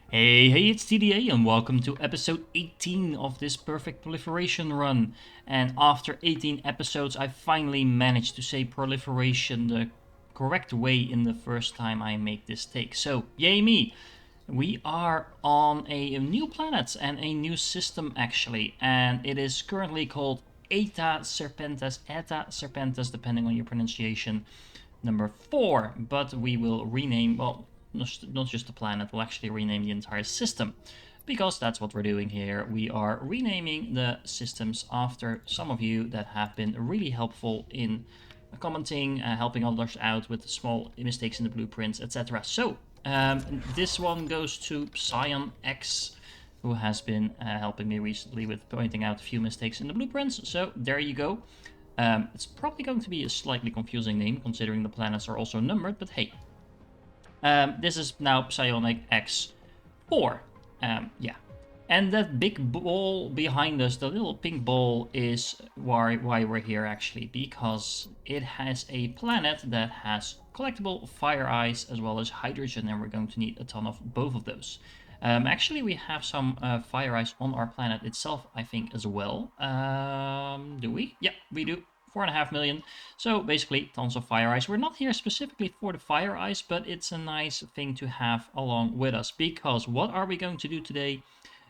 Hey, it's TDA, and welcome to episode 18 of this perfect proliferation run. And after 18 episodes, I finally managed to say proliferation the correct way in the first time I make this take. So, yay me! We are on a new planet and a new system actually, and it is currently called Eta Serpentis, depending on your pronunciation, number 4, but we will rename, well, not just the planet, we'll actually rename the entire system. Because that's what we're doing here. We are renaming the systems after some of you that have been really helpful in commenting, helping others out with small mistakes in the blueprints, etc. So, this one goes to Psion X, who has been helping me recently with pointing out a few mistakes in the blueprints. So, there you go. It's probably going to be a slightly confusing name, considering the planets are also numbered, but hey. This is now Psionic X4. Yeah. And that big ball behind us, the little pink ball, is why we're here actually, because it has a planet that has collectible fire ice as well as hydrogen, and we're going to need a ton of both of those. Actually, we have some fire ice on our planet itself, I think, as well. Do we? Yeah, we do. 4.5 million. So basically, tons of fire ice. We're not here specifically for the fire ice, but it's a nice thing to have along with us, because what are we going to do today?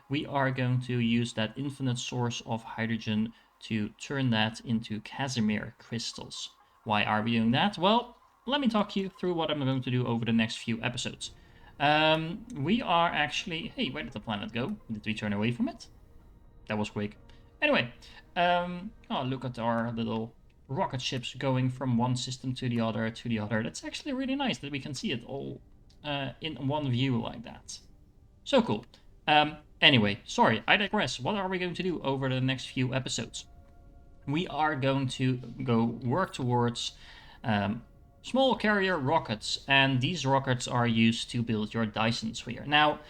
We are going to use that infinite source of hydrogen to turn that into Casimir crystals. Why are we doing that? Well, let me talk you through what I'm going to do over the next few episodes. We are actually... Hey, where did the planet go? Did we turn away from it? That was quick. Anyway, oh, look at our little rocket ships going from one system to the other to the other. That's actually really nice that we can see it all in one view like that. So cool. Anyway, sorry, I digress. What are we going to do over the next few episodes? We are going to go work towards small carrier rockets, and these rockets are used to build your Dyson Sphere. Now,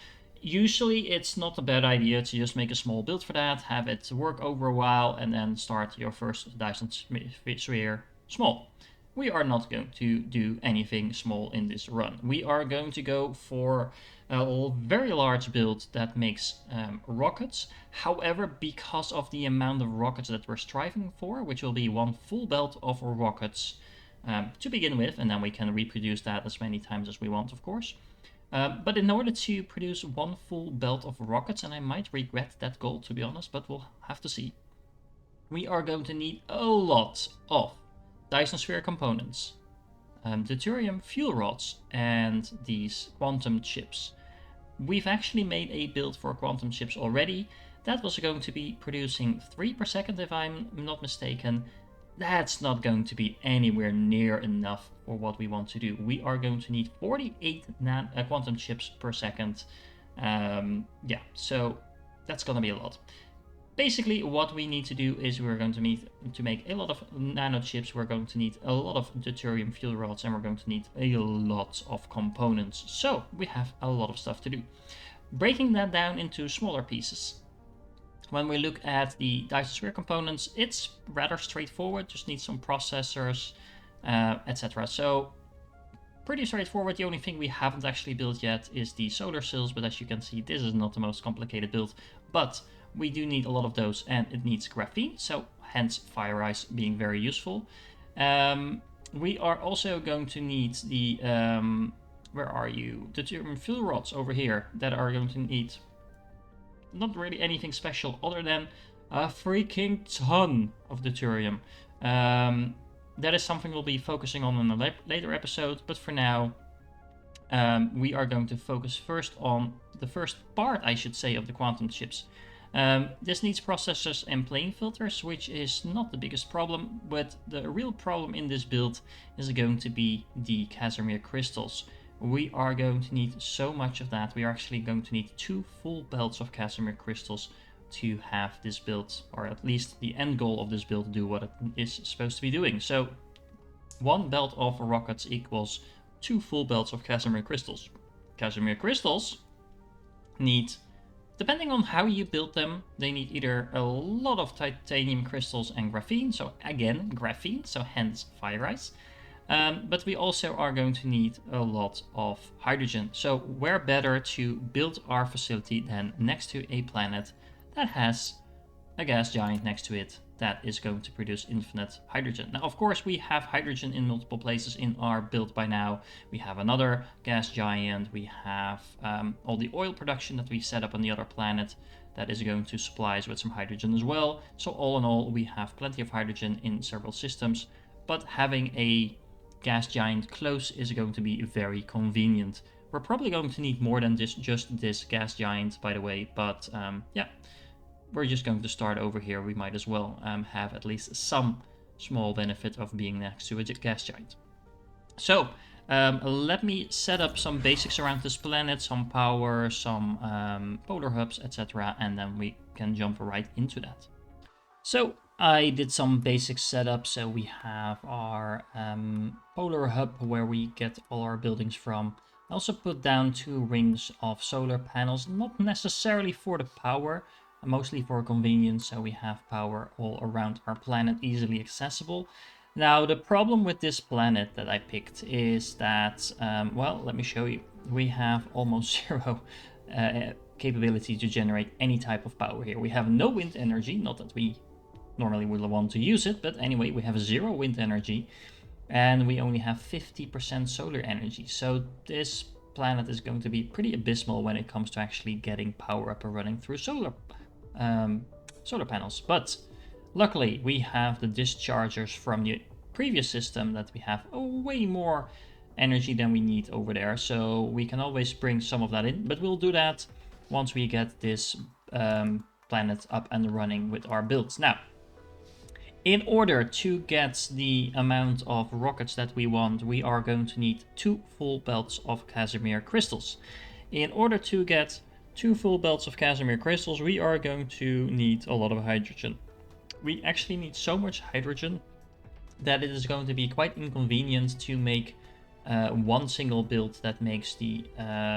usually it's not a bad idea to just make a small build for that, have it work over a while, and then start your first Dyson Sphere small. We are not going to do anything small in this run. We are going to go for a very large build that makes rockets. However, because of the amount of rockets that we're striving for, which will be one full belt of rockets to begin with, and then we can reproduce that as many times as we want, of course. But in order to produce one full belt of rockets, and I might regret that goal to be honest, but we'll have to see, we are going to need a lot of Dyson Sphere components, deuterium fuel rods, and these quantum chips. We've actually made a build for quantum chips already. That was going to be producing 3 per second if I'm not mistaken. That's not going to be anywhere near enough for what we want to do. We are going to need 48 quantum chips per second. Yeah, so that's going to be a lot. Basically, what we need to do is we're going to need to make a lot of nano chips, we're going to need a lot of deuterium fuel rods, and we're going to need a lot of components. So we have a lot of stuff to do. Breaking that down into smaller pieces. When we look at the Dyson Sphere components, it's rather straightforward, just need some processors, etc. So pretty straightforward. The only thing we haven't actually built yet is the solar cells, but as you can see, this is not the most complicated build, but we do need a lot of those, and it needs graphene, so hence fire ice being very useful. We are also going to need the where are you, the fuel rods over here that are going to need not really anything special other than a freaking ton of deuterium. That is something we'll be focusing on in a later episode, but for now, we are going to focus first on the first part, I should say, of the quantum chips. This needs processors and plane filters, which is not the biggest problem, but the real problem in this build is going to be the Casimir crystals. We are going to need so much of that. We are actually going to need 2 full belts of Casimir crystals to have this build, or at least the end goal of this build, do what it is supposed to be doing. So 1 belt of rockets equals 2 full belts of Casimir crystals. Casimir crystals need, depending on how you build them, they need either a lot of titanium crystals and graphene, so again, graphene, so hence fire ice, But we also are going to need a lot of hydrogen. So where better to build our facility than next to a planet that has a gas giant next to it that is going to produce infinite hydrogen. Now, of course, we have hydrogen in multiple places in our build by now. We have another gas giant. We have all the oil production that we set up on the other planet that is going to supply us with some hydrogen as well. So all in all, we have plenty of hydrogen in several systems, but having a gas giant close is going to be very convenient. We're probably going to need more than just this gas giant, by the way, but yeah, we're just going to start over here. We might as well have at least some small benefit of being next to a gas giant. So let me set up some basics around this planet, some power, some polar hubs, etc., and then we can jump right into that. So I did some basic setup. So we have our polar hub where we get all our buildings from. I also put down 2 rings of solar panels, not necessarily for the power, mostly for convenience, so we have power all around our planet, easily accessible. Now, the problem with this planet that I picked is that, well, let me show you. We have almost 0 capability to generate any type of power here. We have no wind energy, not that we normally would want to use it, but anyway, we have 0 wind energy, and we only have 50% solar energy. So this planet is going to be pretty abysmal when it comes to actually getting power up and running through solar panels. But luckily we have the dischargers from the previous system that we have way more energy than we need over there, so we can always bring some of that in, but we'll do that once we get this planet up and running with our builds. Now, in order to get the amount of rockets that we want, we are going to need 2 full belts of Casimir Crystals. In order to get 2 full belts of Casimir Crystals, we are going to need a lot of hydrogen. We actually need so much hydrogen that it is going to be quite inconvenient to make one single build that makes the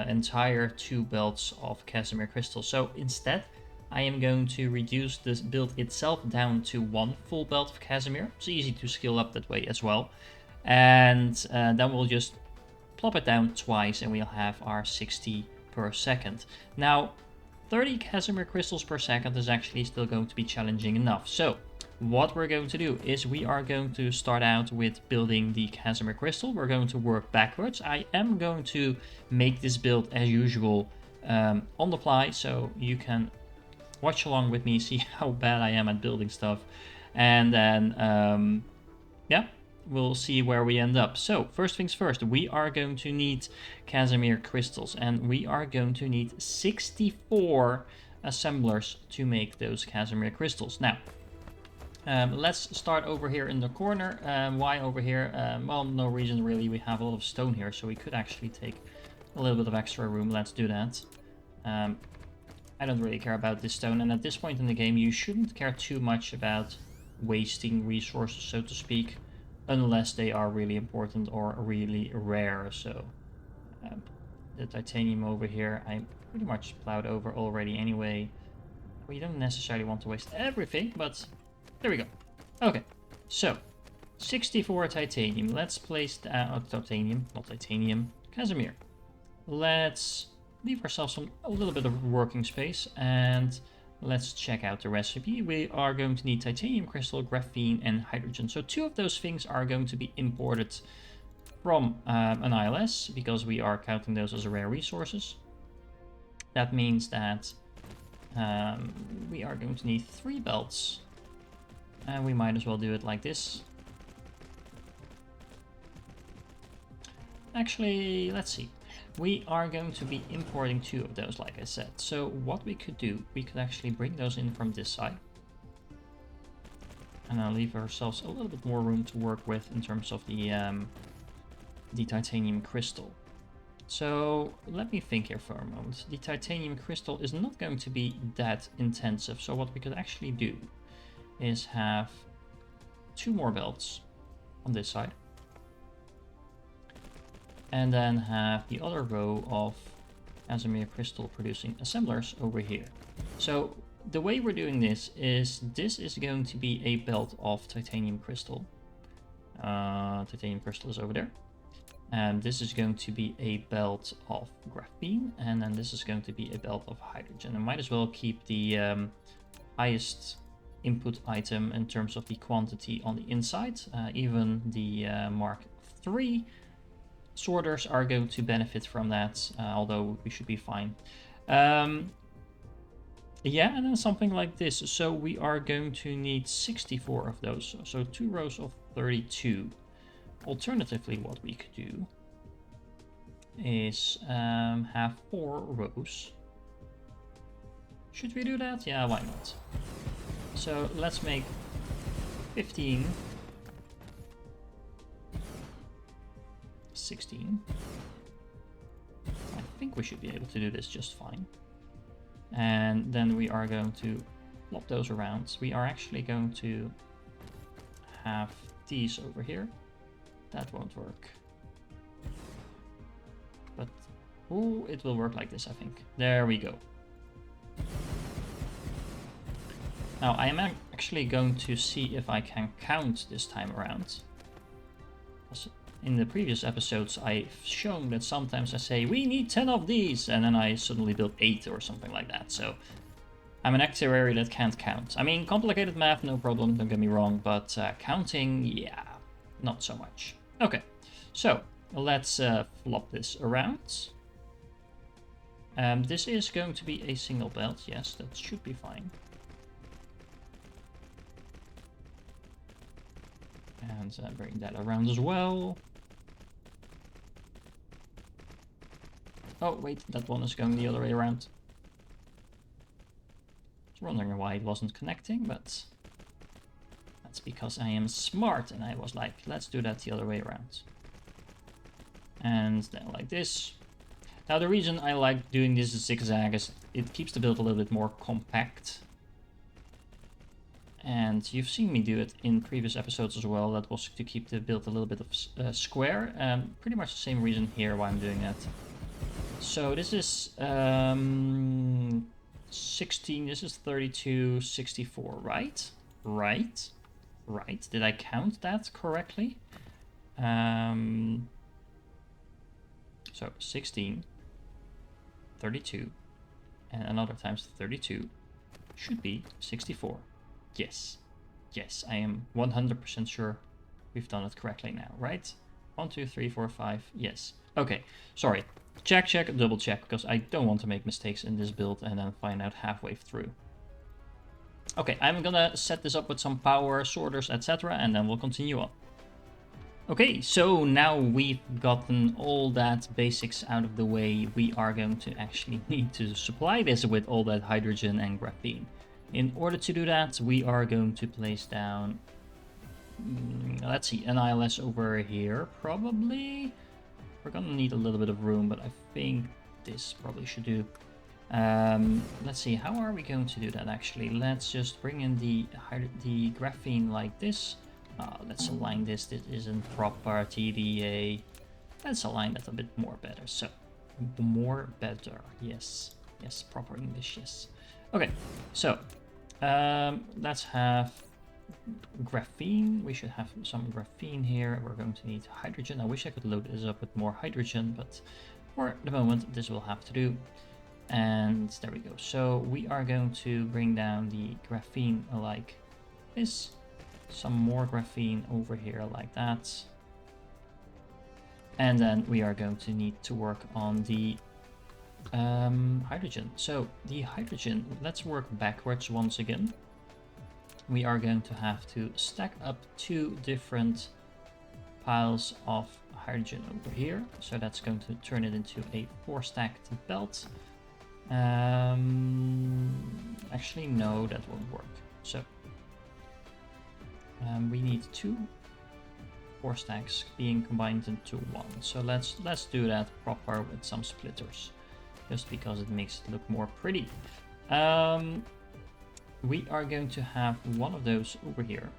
entire 2 belts of Casimir Crystals. So instead, I am going to reduce this build itself down to 1 full belt of Casimir. It's easy to scale up that way as well. And then we'll just plop it down twice and we'll have our 60 per second. Now, 30 Casimir crystals per second is actually still going to be challenging enough. So what we're going to do is we are going to start out with building the Casimir crystal. We're going to work backwards. I am going to make this build as usual on the fly, so you can watch along with me, see how bad I am at building stuff, and then yeah, we'll see where we end up. So first things first, we are going to need Casimir crystals, and we are going to need 64 assemblers to make those Casimir crystals. Now, let's start over here in the corner. Why over here? Well, no reason really. We have a lot of stone here, so we could actually take a little bit of extra room. Let's do that. I don't really care about this stone, and at this point in the game, you shouldn't care too much about wasting resources, so to speak, unless they are really important or really rare. So the titanium over here, I pretty much plowed over already anyway. We don't necessarily want to waste everything, but there we go. Okay, so 64 titanium. Let's place titanium, not titanium, Casimir. Let's leave ourselves a little bit of working space, and let's check out the recipe. We are going to need titanium crystal, graphene, and hydrogen. So 2 of those things are going to be imported from an ILS, because we are counting those as rare resources. That means that we are going to need 3 belts, and we might as well do it like this. Actually, let's see. We are going to be importing 2 of those, like I said. So what we could do, we could actually bring those in from this side. And I'll leave ourselves a little bit more room to work with in terms of the titanium crystal. So let me think here for a moment. The titanium crystal is not going to be that intensive. So what we could actually do is have 2 more belts on this side, and then have the other row of Casimir crystal producing assemblers over here. So the way we're doing this is going to be a belt of titanium crystal. titanium crystals over there. And this is going to be a belt of graphene, and then this is going to be a belt of hydrogen. I might as well keep the highest input item in terms of the quantity on the inside. Even the Mark III sorters are going to benefit from that, although we should be fine. Yeah, and then something like this. So we are going to need 64 of those. So 2 rows of 32. Alternatively, what we could do is have 4 rows. Should we do that? Yeah, why not? So let's make 15, 16. I think we should be able to do this just fine. And then we are going to flop those around. We are actually going to have these over here. That won't work. But, ooh, it will work like this, I think. There we go. Now, I am actually going to see if I can count this time around. In the previous episodes, I've shown that sometimes I say, we need 10 of these, and then I suddenly build 8 or something like that. So, I'm an actuary that can't count. I mean, complicated math, no problem, don't get me wrong, but counting, yeah, not so much. Okay, so let's flop this around. This is going to be a single belt. Yes, that should be fine. And bring that around as well. Oh, wait, that one is going the other way around. I was wondering why it wasn't connecting, but that's because I am smart, and I was like, let's do that the other way around. And then like this. Now the reason I like doing this zigzag is it keeps the build a little bit more compact. And you've seen me do it in previous episodes as well. That was to keep the build a little bit of square. Pretty much the same reason here why I'm doing that. So this is 16, this is 32, 64, right? Right. Did I count that correctly? So 16, 32, and another times 32 should be 64. Yes, I am 100% sure we've done it correctly now, right? 1, 2, 3, 4, 5, yes. Okay, sorry. Check, double check, because I don't want to make mistakes in this build and then find out halfway through. Okay, I'm gonna set this up with some power, sorters, etc., and then we'll continue on. Okay, so now we've gotten all that basics out of the way, we are going to actually need to supply this with all that hydrogen and graphene. In order to do that, we are going to place down, let's see, an ILS over here, probably. We're gonna need a little bit of room, but I think this probably should do. Let's see, how are we going to do that actually? Let's just bring in the graphene like this. Let's align this. This isn't proper TDA. Let's align that a bit more better. So, more better. Yes, proper English, yes. Okay, so let's have graphene. We should have some graphene here. We're going to need hydrogen. I wish I could load this up with more hydrogen, but for the moment this will have to do. And there we go. So we are going to bring down the graphene like this. Some more graphene over here like that. And then we are going to need to work on the hydrogen. So the hydrogen, let's work backwards once again. We are going to have to stack up 2 different piles of hydrogen over here. So that's going to turn it into a 4-stacked belt. Actually, no, that won't work. So we need 2 4 stacks being combined into 1. So let's do that proper with some splitters, just because it makes it look more pretty. We are going to have one of those over here.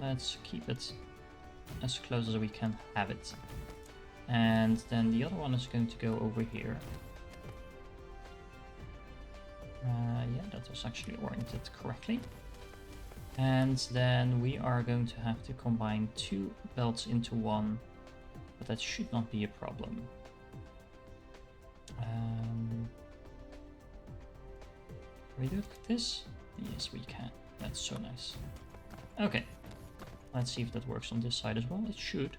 Let's keep it as close as we can have it. And then the other one is going to go over here. Yeah, that was actually oriented correctly. And then we are going to have to combine 2 belts into one, but that should not be a problem. Can we do it like this? Yes, we can. That's so nice. Okay, let's see if that works on this side as well. It should.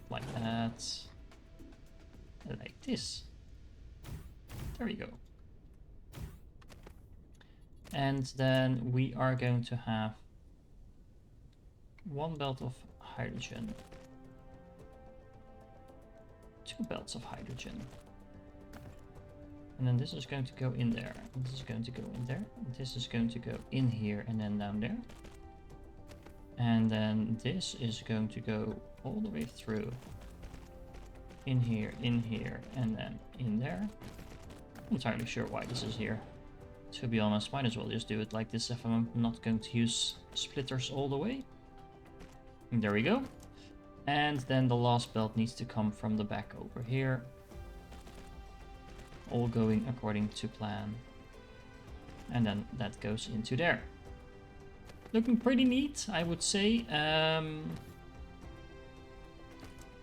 Like that. Like this. There we go. And then we are going to have 1 belt of hydrogen. 2 belts of hydrogen. And then this is going to go in there. And this is going to go in there. And this is going to go in here and then down there. And then this is going to go all the way through. In here, and then in there. I'm not entirely sure why this is here. To be honest, might as well just do it like this if I'm not going to use splitters all the way. And there we go. And then the last belt needs to come from the back over here. All going according to plan. And then that goes into there. Looking pretty neat, I would say.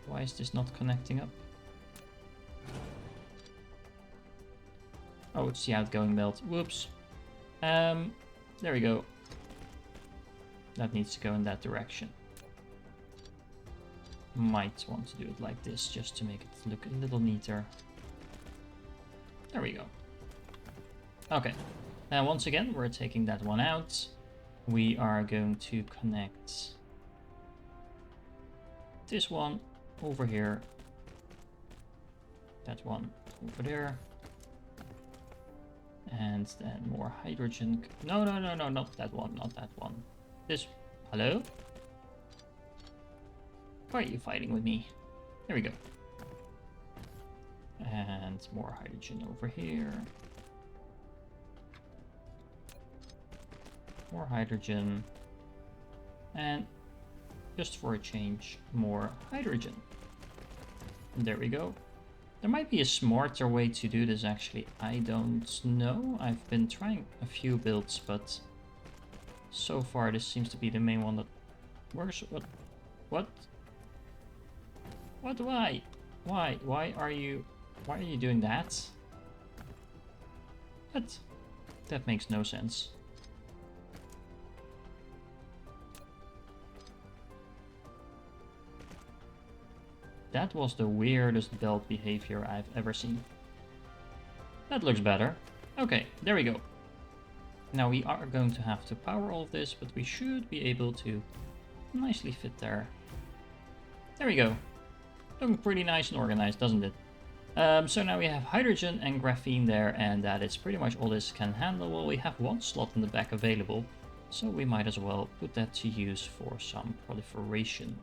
Why is this not connecting up? Oh, it's the outgoing belt. Whoops. There we go. That needs to go in that direction. Might want to do it like this just to make it look a little neater. There we go. Okay. Now once again, we're taking that one out. We are going to connect this one over here. That one over there. And then more hydrogen. No, not that one, not that one. This. Hello? Why are you fighting with me? There we go. And more hydrogen over here. More hydrogen. And just for a change, more hydrogen. And there we go. There might be a smarter way to do this actually. I don't know. I've been trying a few builds, but so far this seems to be the main one that works. What? Why? Why are you doing that? What? That makes no sense. That was the weirdest belt behavior I've ever seen. That looks better. Okay, there we go. Now we are going to have to power all of this, but we should be able to nicely fit there. There we go. Looking pretty nice and organized, doesn't it? So now we have hydrogen and graphene there, and that is pretty much all this can handle. Well, we have 1 slot in the back available, so we might as well put that to use for some proliferation.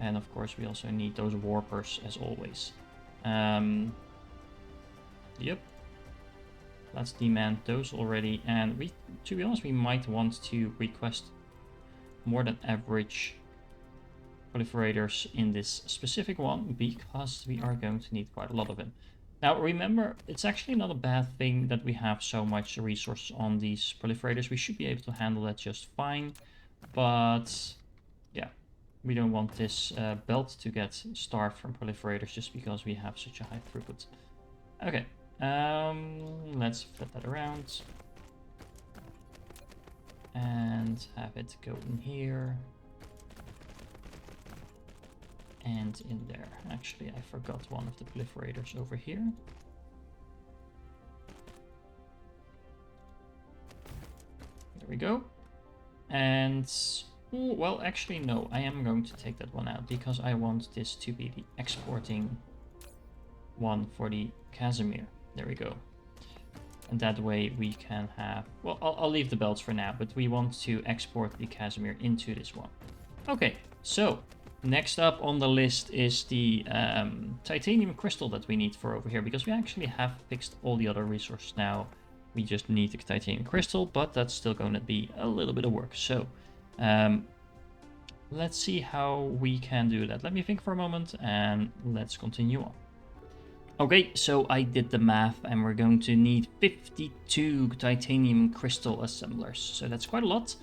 And of course we also need those warpers as always. Yep. Let's demand those already. And to be honest, we might want to request more than average proliferators in this specific one, because we are going to need quite a lot of them. Now remember, it's actually not a bad thing that we have so much resources on these proliferators. We should be able to handle that just fine. But yeah. We don't want this belt to get starved from proliferators just because we have such a high throughput. Okay, let's flip that around. And have it go in here. And in there. Actually, I forgot one of the proliferators over here. There we go. And ooh, well, actually, no, I am going to take that one out because I want this to be the exporting one for the Casimir. There we go. And that way we can have, well, I'll leave the belts for now, but we want to export the Casimir into this one. Okay, so next up on the list is the titanium crystal that we need for over here, because we actually have fixed all the other resources now. We just need the titanium crystal, but that's still going to be a little bit of work. So let's see how we can do that. Let me think for a moment and let's continue on. Okay, so I did the math and we're going to need 52 titanium crystal assemblers. So that's quite a lot.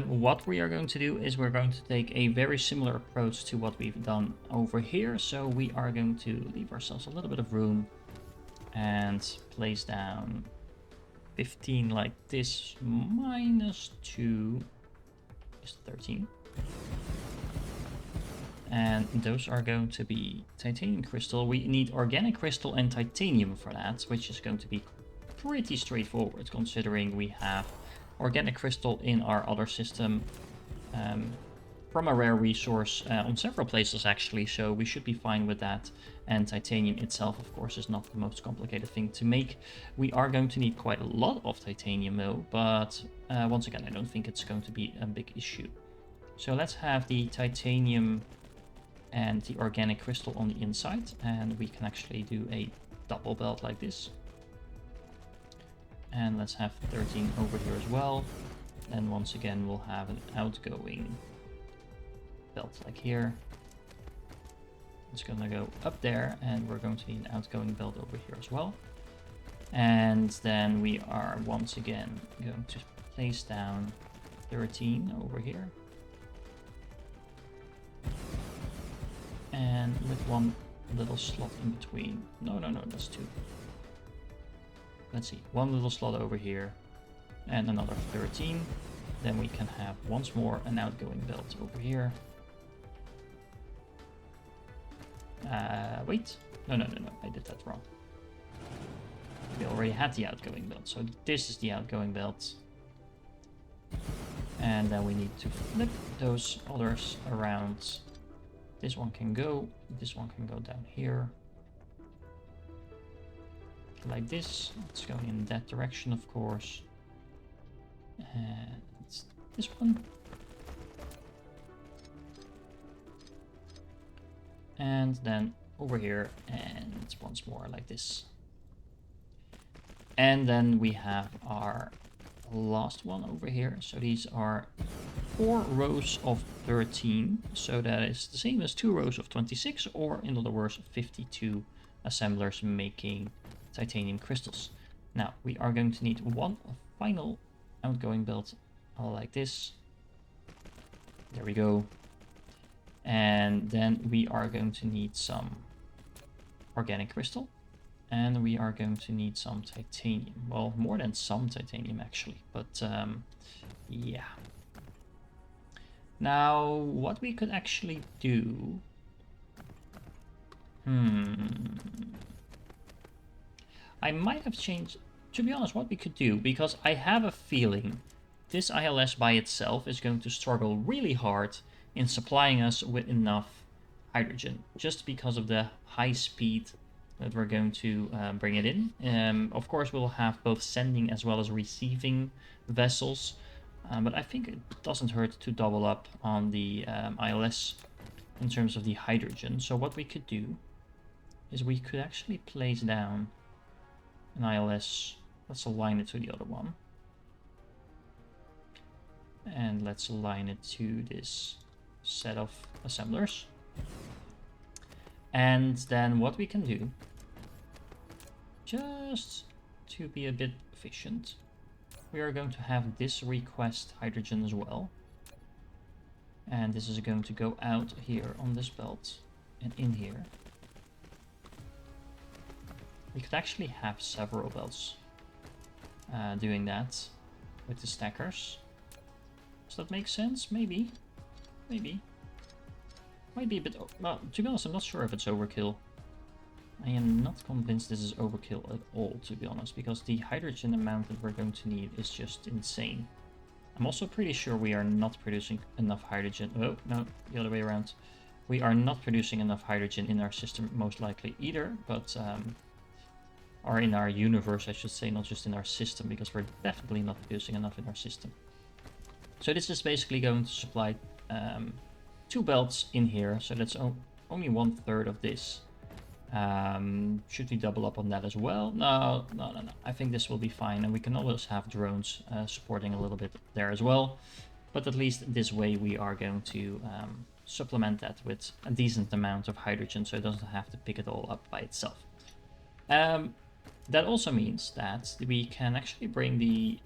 What we are going to do is we're going to take a very similar approach to what we've done over here. So we are going to leave ourselves a little bit of room and place down 15 like this, minus 2 is 13. And those are going to be titanium crystal. We need organic crystal and titanium for that, which is going to be pretty straightforward considering we have organic crystal in our other system from a rare resource on several places actually, so we should be fine with that. And titanium itself, of course, is not the most complicated thing to make. We are going to need quite a lot of titanium though, but once again, I don't think it's going to be a big issue. So let's have the titanium and the organic crystal on the inside, and we can actually do a double belt like this. And let's have 13 over here as well. And once again, we'll have an outgoing belt like here. It's gonna go up there, and we're going to need an outgoing belt over here as well. And then we are once again going to place down 13 over here. And with one little slot in between. No, that's 2. Let's see, one little slot over here and another 13. Then we can have once more an outgoing belt over here. Wait, no, I did that wrong. We already had the outgoing belt, so this is the outgoing belt. And then we need to flip those others around. This one can go, this one can go down here. Like this, it's going in that direction, of course. And it's this one. And then over here, and it's once more like this. And then we have our last one over here. So these are 4 rows of 13. So that is the same as 2 rows of 26, or in other words, 52 assemblers making titanium crystals. Now we are going to need one final outgoing belt like this. There we go. And then we are going to need some organic crystal. And we are going to need some titanium. Well, more than some titanium actually, but yeah. Now, what we could actually do... I might have changed... To be honest, what we could do, because I have a feeling this ILS by itself is going to struggle really hard in supplying us with enough hydrogen, just because of the high speed that we're going to bring it in. Of course, we'll have both sending as well as receiving vessels, but I think it doesn't hurt to double up on the ILS in terms of the hydrogen. So what we could do is we could actually place down an ILS. Let's align it to the other one. And let's align it to this set of assemblers. And then what we can do, just to be a bit efficient, we are going to have this request hydrogen as well. And this is going to go out here on this belt and in here. We could actually have several belts doing that with the stackers. Does that make sense? Maybe. Maybe. Might be a bit... Well, to be honest, I'm not sure if it's overkill. I am not convinced this is overkill at all, to be honest, because the hydrogen amount that we're going to need is just insane. I'm also pretty sure we are not producing enough hydrogen. Oh, no, the other way around. We are not producing enough hydrogen in our system, most likely either, but... or in our universe, I should say, not just in our system, because we're definitely not producing enough in our system. So this is basically going to supply 2 belts in here, so that's only 1/3 of this. Should we double up on that as well? No. I think this will be fine, and we can always have drones supporting a little bit there as well. But at least this way we are going to supplement that with a decent amount of hydrogen so it doesn't have to pick it all up by itself. That also means that we can actually bring the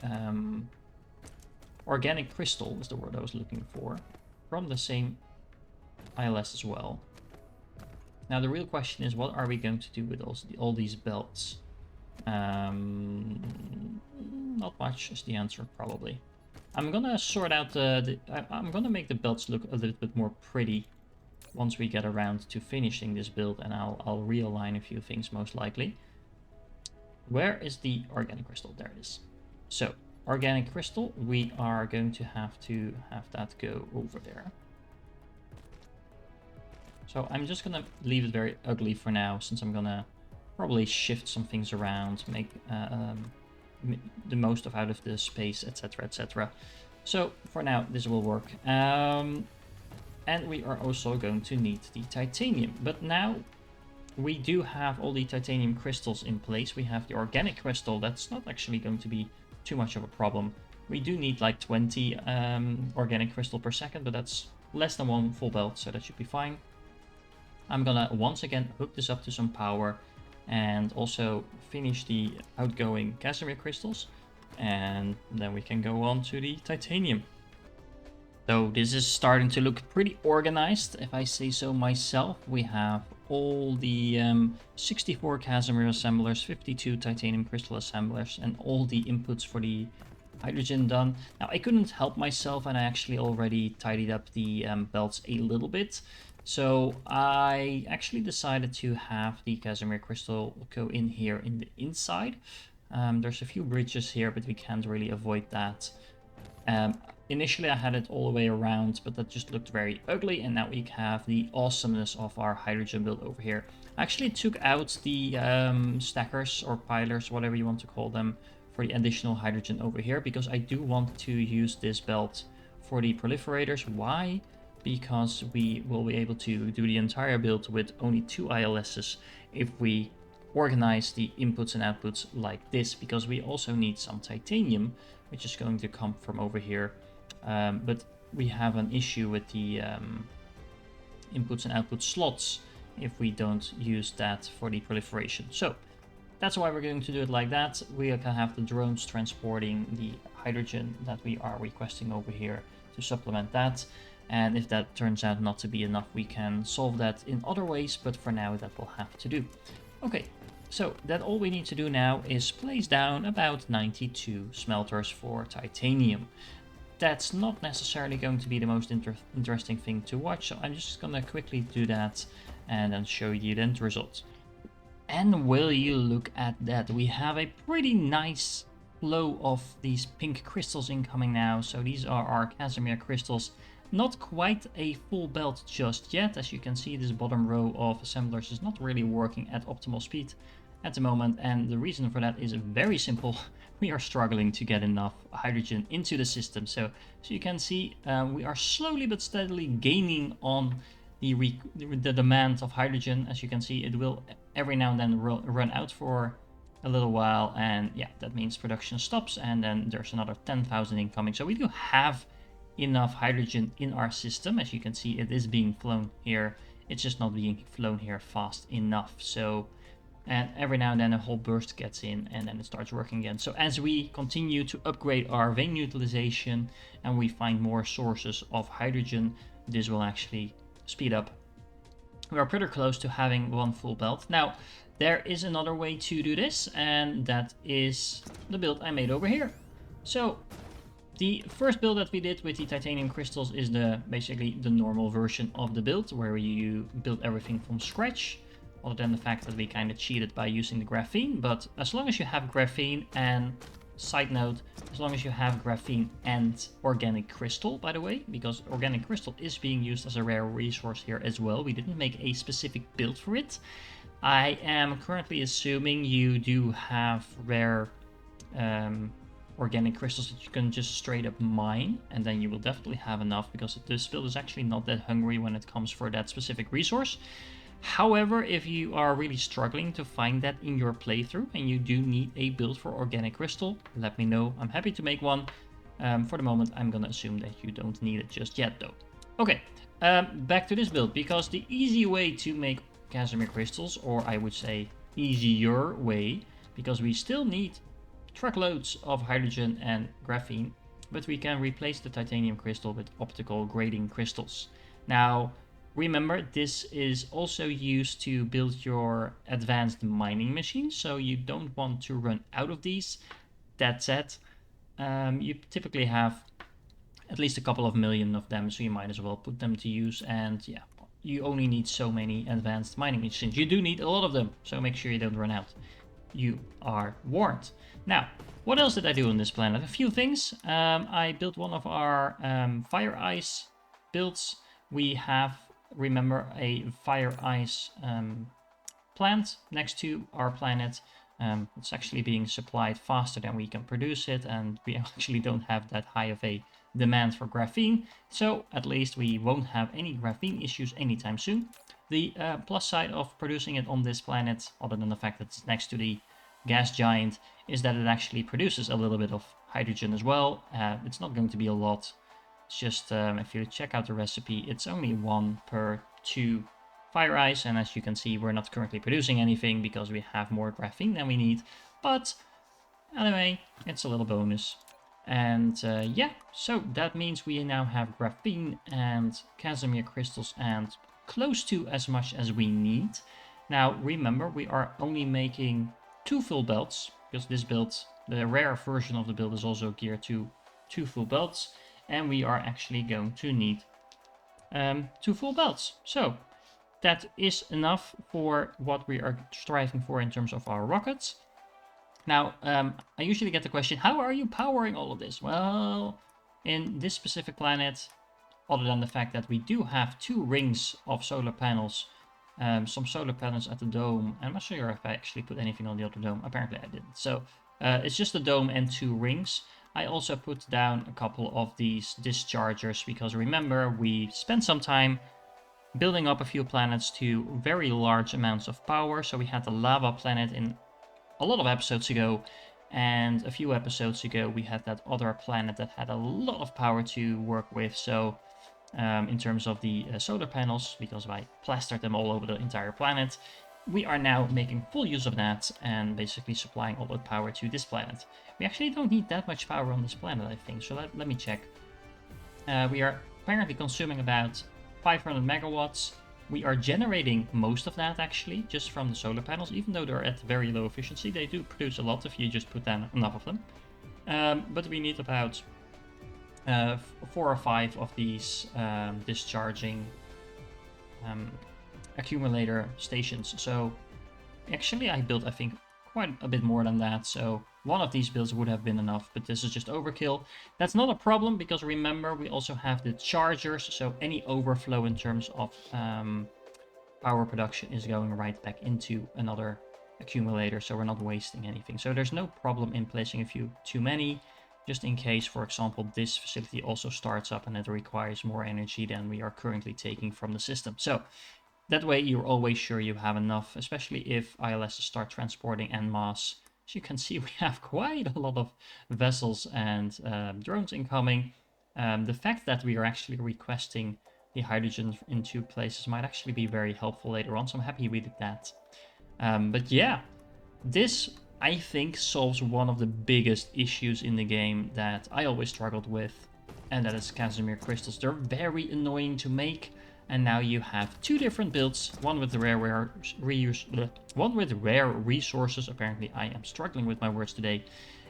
organic crystal, is the word I was looking for, from the same ILS as well. Now the real question is, what are we going to do with all these belts? Not much is the answer, probably. I'm gonna sort out I'm gonna make the belts look a little bit more pretty once we get around to finishing this build, and I'll realign a few things most likely. Where is the organic crystal? There it is. So, organic crystal, we are going to have that go over there. So I'm just gonna leave it very ugly for now, since I'm gonna probably shift some things around, make the most out of the space, etc, etc. So for now this will work. And we are also going to need the titanium, but now we do have all the titanium crystals in place. We have the organic crystal. That's not actually going to be too much of a problem. We do need like 20 organic crystal per second, but that's less than one full belt, so that should be fine. I'm gonna once again hook this up to some power and also finish the outgoing Casimir crystals, and then we can go on to the titanium. So this is starting to look pretty organized, if I say so myself. We have all the 64 Casimir assemblers, 52 titanium crystal assemblers, and all the inputs for the hydrogen done. Now I couldn't help myself, and I actually already tidied up the belts a little bit. So I actually decided to have the Casimir crystal go in here in the inside. There's a few bridges here, but we can't really avoid that. Initially I had it all the way around, but that just looked very ugly, and now we have the awesomeness of our hydrogen build over here. I actually took out the stackers or pilers, whatever you want to call them, for the additional hydrogen over here, because I do want to use this belt for the proliferators. Why? Because we will be able to do the entire build with only 2 ILSs if we organize the inputs and outputs like this, because we also need some titanium, which is going to come from over here. But we have an issue with the inputs and output slots if we don't use that for the proliferation. So that's why we're going to do it like that. We can have the drones transporting the hydrogen that we are requesting over here to supplement that. And if that turns out not to be enough, we can solve that in other ways, but for now that will have to do. Okay, so that all we need to do now is place down about 92 smelters for titanium. That's not necessarily going to be the most interesting thing to watch, so I'm just gonna quickly do that and then show you the end result. And will you look at that, we have a pretty nice flow of these pink crystals incoming now. So these are our Casimir crystals. Not quite a full belt just yet. As you can see, this bottom row of assemblers is not really working at optimal speed at the moment, and the reason for that is very simple. We are struggling to get enough hydrogen into the system. So you can see we are slowly but steadily gaining on the demand of hydrogen. As you can see, it will every now and then run out for a little while, and yeah, that means production stops, and then there's another 10,000 incoming. So we do have enough hydrogen in our system. As you can see, it is being flown here. It's just not being flown here fast enough. So, and every now and then a whole burst gets in, and then it starts working again. So as we continue to upgrade our vein utilization and we find more sources of hydrogen, this will actually speed up. We are pretty close to having one full belt. Now, there is another way to do this, and that is the build I made over here. So the first build that we did with the titanium crystals is basically the normal version of the build, where you build everything from scratch, other than the fact that we kind of cheated by using the graphene. But as long as you have graphene, and side note, as long as you have graphene and organic crystal, by the way, because organic crystal is being used as a rare resource here as well. We didn't make a specific build for it. I am currently assuming you do have rare organic crystals that you can just straight up mine, and then you will definitely have enough, because this build is actually not that hungry when it comes for that specific resource. However, if you are really struggling to find that in your playthrough and you do need a build for organic crystal, let me know. I'm happy to make one. For the moment, I'm gonna assume that you don't need it just yet though. Okay, Back to this build, because the easy way to make Casimir Crystals, or I would say easier way, because we still need truckloads of hydrogen and graphene, but we can replace the titanium crystal with optical grading crystals. Now, remember, this is also used to build your advanced mining machines, so you don't want to run out of these. That said, you typically have at least a couple of million of them, so you might as well put them to use. And yeah, you only need so many advanced mining machines. You do need a lot of them, so make sure you don't run out. You are warned. Now, what else did I do on this planet? A few things. I built one of our fire ice builds. We have, remember, a fire ice plant next to our planet. It's actually being supplied faster than we can produce it, and we actually don't have that high of a demand for graphene, so at least we won't have any graphene issues anytime soon. The plus side of producing it on this planet, other than the fact that it's next to the gas giant, is that it actually produces a little bit of hydrogen as well. It's not going to be a lot. It's just, if you check out the recipe, it's only 1 per 2 fire ice, and as you can see, we're not currently producing anything because we have more graphene than we need, but anyway, it's a little bonus. And yeah, so that means we now have graphene and Casimir crystals and close to as much as we need. Now remember, we are only making 2 full belts, because this build, the rare version of the build, is also geared to 2 full belts, and we are actually going to need 2 full belts. So that is enough for what we are striving for in terms of our rockets. Now, I usually get the question, how are you powering all of this? Well, in this specific planet, other than the fact that we do have 2 rings of solar panels, some solar panels at the dome. I'm not sure if I actually put anything on the other dome. Apparently I didn't. So it's just a dome and 2 rings. I also put down a couple of these dischargers, because remember, we spent some time building up a few planets to very large amounts of power. So we had the lava planet in a lot of episodes ago, and a few episodes ago we had that other planet that had a lot of power to work with. So in terms of the solar panels, because I plastered them all over the entire planet, we are now making full use of that and basically supplying all the power to this planet. We actually don't need that much power on this planet, I think, so let me check. We are apparently consuming about 500 megawatts. We are generating most of that actually just from the solar panels, even though they're at very low efficiency. They do produce a lot if you just put down enough of them. But we need about 4 or 5 of these discharging accumulator stations. So actually I built, I think, quite a bit more than that. So one of these builds would have been enough, but this is just overkill. That's not a problem, because remember, we also have the chargers, so any overflow in terms of power production is going right back into another accumulator, so we're not wasting anything. So there's no problem in placing a few too many, just in case, for example, this facility also starts up and it requires more energy than we are currently taking from the system. So that way you're always sure you have enough, especially if ILS start transporting en masse. As you can see, we have quite a lot of vessels and drones incoming. The fact that we are actually requesting the hydrogen in 2 places might actually be very helpful later on, so I'm happy we did that. But yeah, this, I think, solves one of the biggest issues in the game that I always struggled with, and that is Casimir crystals. They're very annoying to make. And now you have 2 different builds, one with rare resources, apparently I am struggling with my words today,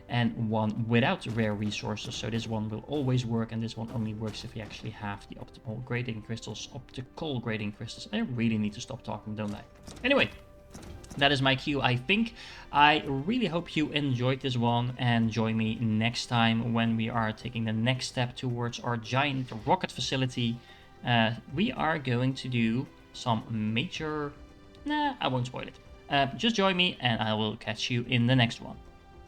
and one without rare resources. So this one will always work, and this one only works if you actually have the optical grading crystals. I really need to stop talking, don't I? Anyway, that is my cue, I think. I really hope you enjoyed this one, and join me next time when we are taking the next step towards our giant rocket facility. We are going to do some major... Nah, I won't spoil it. Just join me and I will catch you in the next one.